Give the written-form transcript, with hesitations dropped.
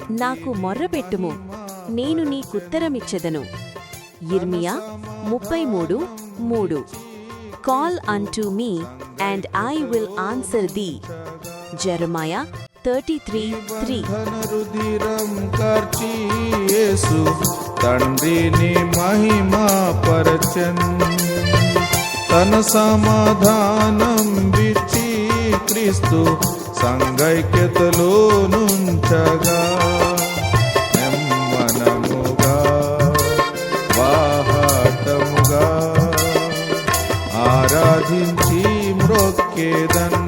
నాకు మొర్రపెట్టుము, నేను నీకుత్తరమిచ్చెదను. యిర్మీయా 33:3. Call unto me and I will answer thee. జెరమయా 33:3. రుధిరం కార్చి యేసు తండ్రిని మహిమా పరచన్, తన సమాధానం విచ్చి క్రీస్తు సంగైక్యతలో నుంచగా, నెమ్మనముగా వాహటముగా ఆరాధించి మ్రొక్కేదన్.